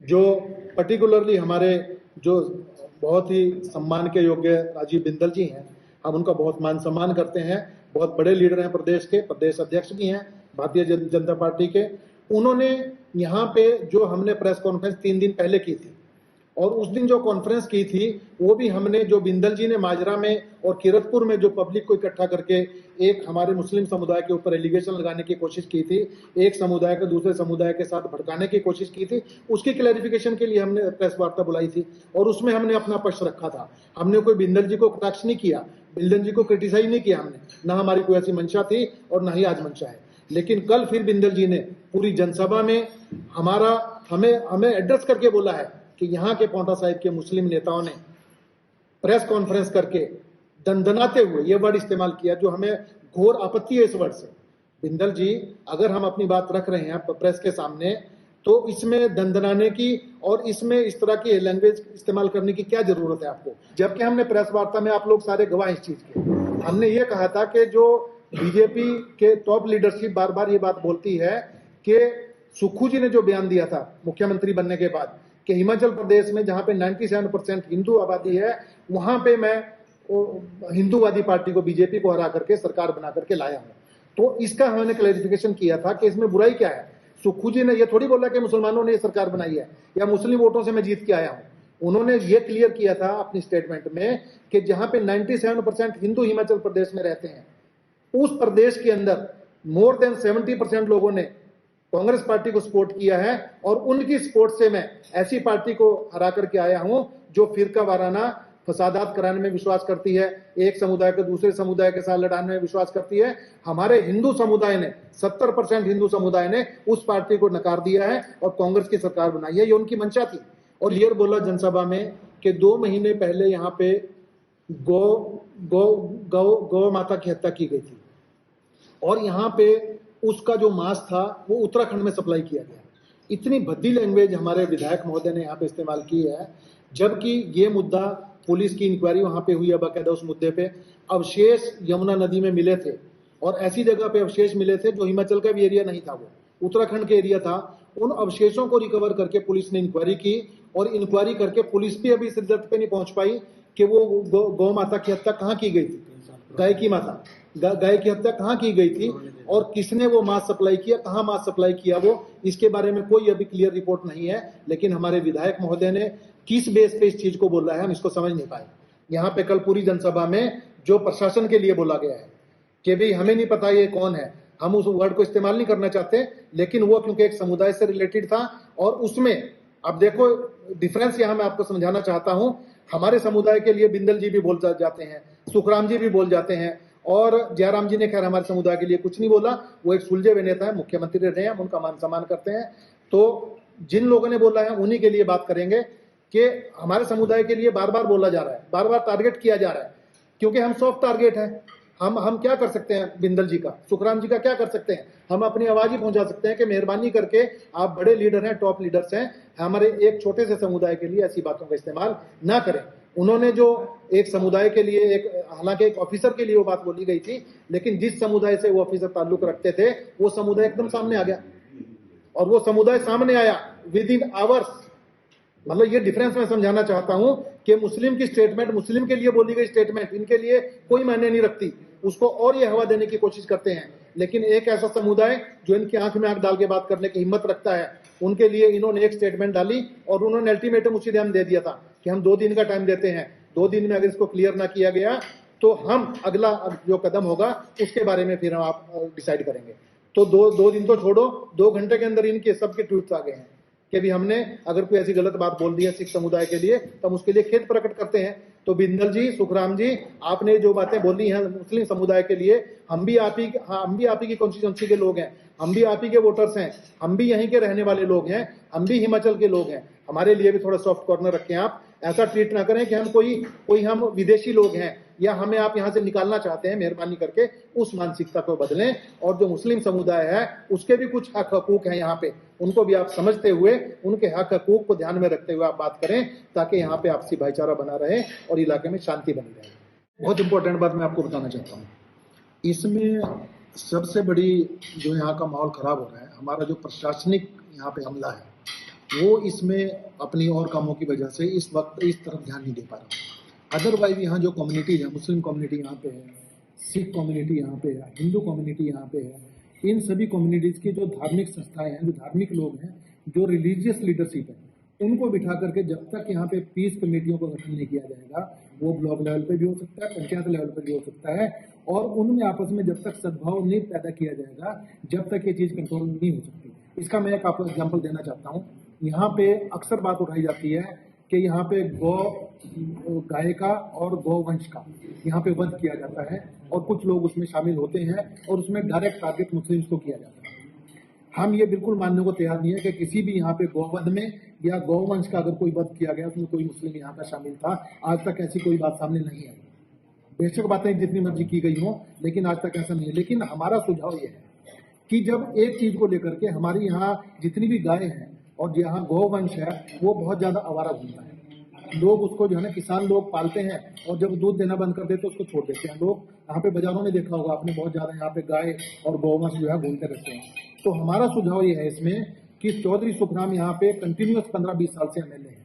जो पर्टिकुलरली हमारे जो बहुत ही सम्मान के योग्य राजीव बिंदल जी हैं, हम उनका बहुत मान सम्मान करते हैं। बहुत बड़े लीडर हैं प्रदेश के, प्रदेश अध्यक्ष भी हैं भारतीय जनता पार्टी के। उन्होंने यहाँ पे जो हमने प्रेस कॉन्फ्रेंस 3 दिन पहले की थी, और उस दिन जो कॉन्फ्रेंस की थी वो भी हमने, जो बिंदल जी ने माजरा में और किरतपुर में जो पब्लिक को इकट्ठा करके एक हमारे मुस्लिम समुदाय के ऊपर एलिगेशन लगाने की कोशिश की थी, एक समुदाय को दूसरे समुदाय के साथ भड़काने की कोशिश की थी, उसकी क्लैरिफिकेशन के लिए हमने प्रेस वार्ता बुलाई थी और उसमें हमने अपना पक्ष रखा था। हमने कोई बिंदल जी को कटाक्ष नहीं किया, बिंदल जी को क्रिटिसाइज नहीं किया हमने, ना हमारी कोई ऐसी मंशा थी और ना ही आज मंशा है। लेकिन कल फिर बिंदल जी ने पूरी जनसभा में हमें एड्रेस करके बोला है कि यहाँ के पांवटा साहिब के मुस्लिम नेताओं ने प्रेस कॉन्फ्रेंस करके दंदनाते हुए ये वर्ड इस्तेमाल किया, जो हमें घोर आपत्ति है इस वर्ड से। बिंदल जी, अगर हम अपनी बात रख रहे हैं प्रेस के सामने, तो इसमें दंदनाने की और इसमें इस तरह की लैंग्वेज इस्तेमाल करने की क्या जरूरत है आपको? जबकि हमने प्रेस वार्ता में, आप लोग सारे गवाह इस चीज के, हमने ये कहा था कि जो बीजेपी के टॉप लीडरशिप बार बार ये बात बोलती है कि सुक्खू जी ने जो बयान दिया था मुख्यमंत्री बनने के बाद कि हिमाचल प्रदेश में जहां पे 97% हिंदू आबादी है, वहां पे मैं हिंदूवादी पार्टी को, बीजेपी को हरा करके सरकार बना करके लाया हूं। तो इसका हमने क्लैरिफिकेशन किया था कि इसमें बुराई क्या है। सुक्खू जी ने ये थोड़ी बोला कि मुसलमानों ने ये सरकार बनाई है या मुस्लिम वोटों से मैं जीत के आया हूं। उन्होंने ये क्लियर किया था अपनी स्टेटमेंट में कि जहां पे 97% हिंदू हिमाचल प्रदेश में रहते हैं, उस प्रदेश के अंदर मोर देन 70% लोगों ने कांग्रेस पार्टी को सपोर्ट किया है, और उनकी सपोर्ट से मैं ऐसी पार्टी को हरा करके आया हूं जो फिरका वाराना फसादात कराने में विश्वास करती है, एक समुदाय को दूसरे समुदाय के साथ लड़ाने में विश्वास करती है। हमारे हिंदू समुदाय ने, 70% हिंदू समुदाय ने उस पार्टी को नकार दिया है और कांग्रेस की सरकार बनाई है। ये उनकी मंशा थी। और ये बोला जनसभा में कि 2 महीने पहले यहाँ पे गौ माता की हत्या की गई थी, और यहाँ पे उसका जो मांस था वो उत्तराखंड में सप्लाई किया गया। इतनी भद्दी लैंग्वेज हमारे विधायक महोदय ने यहाँ पे इस्तेमाल की है, जबकि ये मुद्दा, पुलिस की इंक्वायरी वहां पे हुई है बाकायदा उस मुद्दे पे। अवशेष यमुना नदी में मिले थे, और ऐसी जगह पे अवशेष मिले थे जो हिमाचल का भी एरिया नहीं था, वो उत्तराखंड के एरिया था। उन अवशेषों को रिकवर करके पुलिस ने इंक्वायरी की, और इंक्वायरी करके पुलिस भी अभी इस रिजल्ट पे नहीं पहुंच पाई कि वो गौ माता की हत्या कहाँ की गई थी, गाय की हत्या कहाँ की गई थी, और किसने वो मांस सप्लाई किया, कहाँ मांस सप्लाई किया, वो इसके बारे में कोई अभी क्लियर रिपोर्ट नहीं है। लेकिन हमारे विधायक महोदय ने किस बेस पे इस चीज को बोला है, हम इसको समझ नहीं पाए। यहाँ पे कल पूरी जनसभा में जो प्रशासन के लिए बोला गया है कि भाई हमें नहीं पता ये कौन है, हम उस वर्ड को इस्तेमाल नहीं करना चाहते, लेकिन वो क्योंकि एक समुदाय से रिलेटेड था, और उसमें अब देखो डिफरेंस यहाँ मैं आपको समझाना चाहता हूँ। हमारे समुदाय के लिए बिंदल जी भी बोल जाते हैं, सुखराम जी भी बोल जाते हैं, और जयराम जी ने खैर हमारे समुदाय के लिए कुछ नहीं बोला, वो एक सुलझे हुए नेता है, मुख्यमंत्री रहे हैं, हम उनका मान सम्मान करते हैं। तो जिन लोगों ने बोला है उन्हीं के लिए बात करेंगे कि हमारे समुदाय के लिए बार बार बोला जा रहा है, बार बार टारगेट किया जा रहा है, क्योंकि हम सॉफ्ट टारगेट है। हम क्या कर सकते हैं बिंदल जी का, सुखराम जी का क्या कर सकते हैं? हम अपनी आवाज ही पहुंचा सकते हैं कि मेहरबानी करके, आप बड़े लीडर हैं, टॉप लीडर्स हैं, हमारे एक छोटे से समुदाय के लिए ऐसी बातों का इस्तेमाल ना करें। उन्होंने जो एक समुदाय के लिए, एक हालांकि एक ऑफिसर के लिए वो बात बोली गई थी, लेकिन जिस समुदाय से वो ऑफिसर ताल्लुक रखते थे, वो समुदाय एकदम सामने आ गया, और वो समुदाय सामने आया विद इन आवर्स। मतलब ये डिफरेंस मैं समझाना चाहता हूं कि मुस्लिम की स्टेटमेंट, मुस्लिम के लिए बोली गई स्टेटमेंट इनके लिए कोई मायने नहीं रखती, उसको और ये हवा देने की कोशिश करते हैं। लेकिन एक ऐसा समुदाय जो इनकी आंख में आंख डाल के बात करने की हिम्मत रखता है, उनके लिए इन्होंने एक स्टेटमेंट डाली, और उन्होंने अल्टीमेटम उसी टाइम दे दिया था कि हम 2 दिन का टाइम देते हैं, 2 दिन में अगर इसको क्लियर ना किया गया तो हम अगला जो कदम होगा उसके बारे में फिर हम आप डिसाइड करेंगे। तो 2 दिन तो छोड़ो, 2 घंटे के अंदर इनके सबके ट्वीट्स आ गए हैं कि भी हमने अगर कोई ऐसी गलत बात बोल दी है सिख समुदाय के लिए, तो हम उसके लिए खेद प्रकट करते हैं। तो बिंदल जी, सुखराम जी, आपने जो बातें बोली हैं मुस्लिम समुदाय के लिए, हम भी आप ही की कॉन्स्टिट्यूंसी के लोग हैं, हम भी आप ही के वोटर्स हैं, हम भी यहीं के रहने वाले लोग हैं, हम भी हिमाचल के लोग हैं, हमारे लिए भी थोड़ा सॉफ्ट कॉर्नर रखें। आप ऐसा ट्रीट ना करें कि हम कोई हम विदेशी लोग हैं या हमें आप यहाँ से निकालना चाहते हैं। मेहरबानी करके उस मानसिकता को बदलें, और जो मुस्लिम समुदाय है उसके भी कुछ हक हकूक हैं यहाँ पे, उनको भी आप समझते हुए, उनके हक हकूक को ध्यान में रखते हुए आप बात करें, ताकि यहाँ पे आपसी भाईचारा बना रहे और इलाके में शांति बनी रहे। बहुत इंपॉर्टेंट बात मैं आपको बताना चाहता हूँ, इसमें सबसे बड़ी जो यहाँ का माहौल खराब हो रहा है, हमारा जो प्रशासनिक यहाँ पे हमला है, वो इसमें अपनी और कामों की वजह से इस वक्त इस तरफ ध्यान नहीं दे पा रहा। अदरवाइज यहाँ जो कम्युनिटीज है, मुस्लिम कम्युनिटी यहाँ पे है, सिख कम्युनिटी यहाँ पे है, हिंदू कम्युनिटी यहाँ पे है, इन सभी कम्युनिटीज़ की जो धार्मिक संस्थाएं हैं, जो धार्मिक लोग हैं, जो रिलीजियस लीडरशिप है, उनको बिठा करके जब तक यहाँ पे पीस कमेटियों का गठन नहीं किया जाएगा, वो ब्लॉक लेवल पे भी हो सकता है, पंचायत लेवल पे भी हो सकता है, और उनमें आपस में जब तक सद्भाव नहीं पैदा किया जाएगा, जब तक ये चीज़ कंट्रोल नहीं हो सकती। इसका मैं एक आपको एग्जाम्पल देना चाहता हूँ। यहाँ पे अक्सर बात उठाई जाती है कि यहाँ पे गाय का और गौवंश का यहाँ पे वध किया जाता है, और कुछ लोग उसमें शामिल होते हैं, और उसमें डायरेक्ट टारगेट मुस्लिम्स को किया जाता है। हम ये बिल्कुल मानने को तैयार नहीं है कि किसी भी यहाँ पे गौवध में या गौवंश का अगर कोई वध किया गया, उसमें कोई मुस्लिम यहाँ का शामिल था। आज तक ऐसी कोई बात सामने नहीं आई। बेशक बातें जितनी मर्जी की गई हों, लेकिन आज तक ऐसा नहीं है। लेकिन हमारा सुझाव ये है कि जब एक चीज को लेकर के हमारी यहाँ जितनी भी गाय हैं और जहाँ गौवंश है, वो बहुत ज्यादा आवारा घूमता है। लोग उसको जो है ना, किसान लोग पालते हैं, और जब दूध देना बंद कर देते तो उसको छोड़ देते हैं। लोग यहाँ पे बाजारों में देखा होगा आपने, बहुत ज्यादा यहाँ पे गाय और गौवंश जो है घूमते रहते हैं। तो हमारा सुझाव ये है इसमें कि चौधरी सुखराम यहाँ पे कंटिन्यूअस 15-20 साल से एमएलए हैं,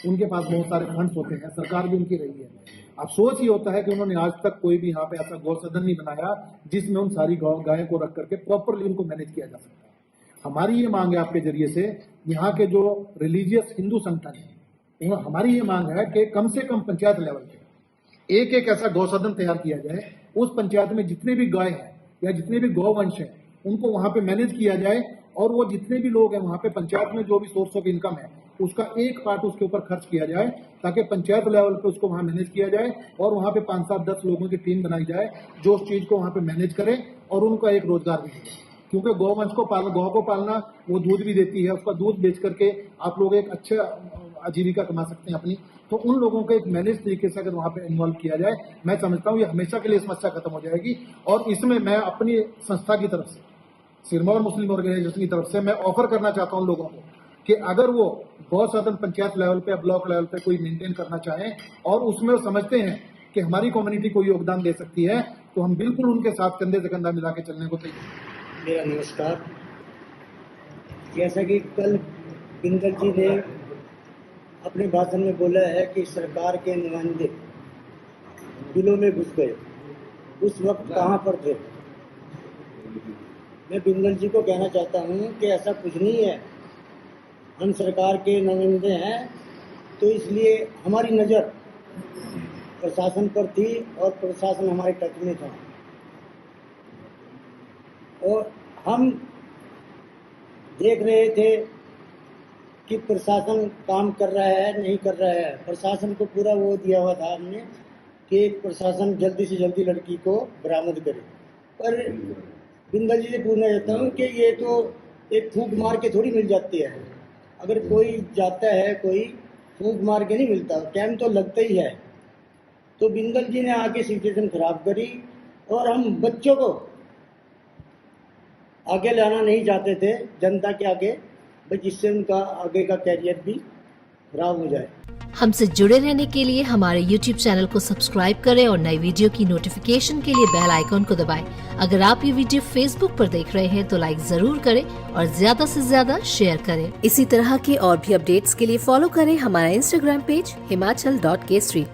उनके पास बहुत सारे फंड्स होते हैं, सरकार भी उनकी रही है। अफसोस ये होता है कि उन्होंने आज तक कोई भी यहाँ पे ऐसा गौ सदन नहीं बनाया जिसमें उन सारी गायों को रख करके प्रॉपरली उनको मैनेज किया जा सकता है। हमारी ये मांग है आपके जरिए से, यहाँ के जो रिलीजियस हिंदू संगठन है, हमारी ये मांग है कि कम से कम पंचायत लेवल पे एक एक ऐसा गौ सदन तैयार किया जाए। उस पंचायत में जितने भी गाय हैं या जितने भी गौवंश हैं, उनको वहां पे मैनेज किया जाए, और वो जितने भी लोग हैं वहां पे पंचायत में जो भी सोर्स ऑफ इनकम है, उसका एक पार्ट उसके ऊपर खर्च किया जाए, ताकि पंचायत लेवल पे उसको वहां मैनेज किया जाए, और वहां पे 5-7-10 लोगों की टीम बनाई जाए जो उस चीज को वहां पे मैनेज करे, और उनका एक रोजगार भी मिले। क्योंकि गौवंश को पालना, गौ को पालना, वो दूध भी देती है, उसका दूध बेच करके आप लोग एक अच्छा आजीविका कमा सकते हैं अपनी। तो उन लोगों को एक मैनेज तरीके से अगर वहां पे इन्वॉल्व किया जाए, मैं समझता हूँ ये हमेशा के लिए समस्या खत्म हो जाएगी। और इसमें मैं अपनी संस्था की तरफ से, सिरमौर मुस्लिम ऑर्गेनाइजेशन की तरफ से मैं ऑफर करना चाहता हूँ लोगों को कि अगर वो गौ सदन पंचायत लेवल पे, ब्लॉक लेवल पे कोई मेंटेन करना चाहें, और उसमें वो समझते हैं कि हमारी कम्युनिटी को योगदान दे सकती है, तो हम बिल्कुल उनके साथ कंधे से कंधा मिला के चलने को तैयार। मेरा नमस्कार। जैसा कि कल बिंदर जी ने अपने भाषण में बोला है कि सरकार के नुमाइंदे बिलों में घुस गए, उस वक्त कहाँ पर थे। मैं बिंदर जी को कहना चाहता हूँ कि ऐसा कुछ नहीं है। हम सरकार के नुमाइंदे हैं, तो इसलिए हमारी नज़र प्रशासन पर थी, और प्रशासन हमारे टच में था, और हम देख रहे थे कि प्रशासन काम कर रहा है नहीं कर रहा है। प्रशासन को पूरा वो दिया हुआ था हमने कि प्रशासन जल्दी से जल्दी लड़की को बरामद करे। पर बिंदल जी से पूछना चाहता हूँ कि ये तो एक फूंक मार के थोड़ी मिल जाती है। अगर कोई जाता है, कोई फूंक मार के नहीं मिलता, टाइम तो लगता ही है। तो बिंदल जी ने आके सिचुएशन खराब करी, और हम बच्चों को आगे लाना नहीं चाहते थे जनता के आगे, जिससे उनका आगे का कैरियर भी खराब हो जाए। हमसे जुड़े रहने के लिए हमारे YouTube चैनल को सब्सक्राइब करें और नई वीडियो की नोटिफिकेशन के लिए बेल आइकॉन को दबाएं। अगर आप ये वीडियो Facebook पर देख रहे हैं तो लाइक जरूर करें और ज्यादा से ज्यादा शेयर करें। इसी तरह के और भी अपडेट्स के लिए फॉलो करें हमारा Instagram पेज himachal.kshri।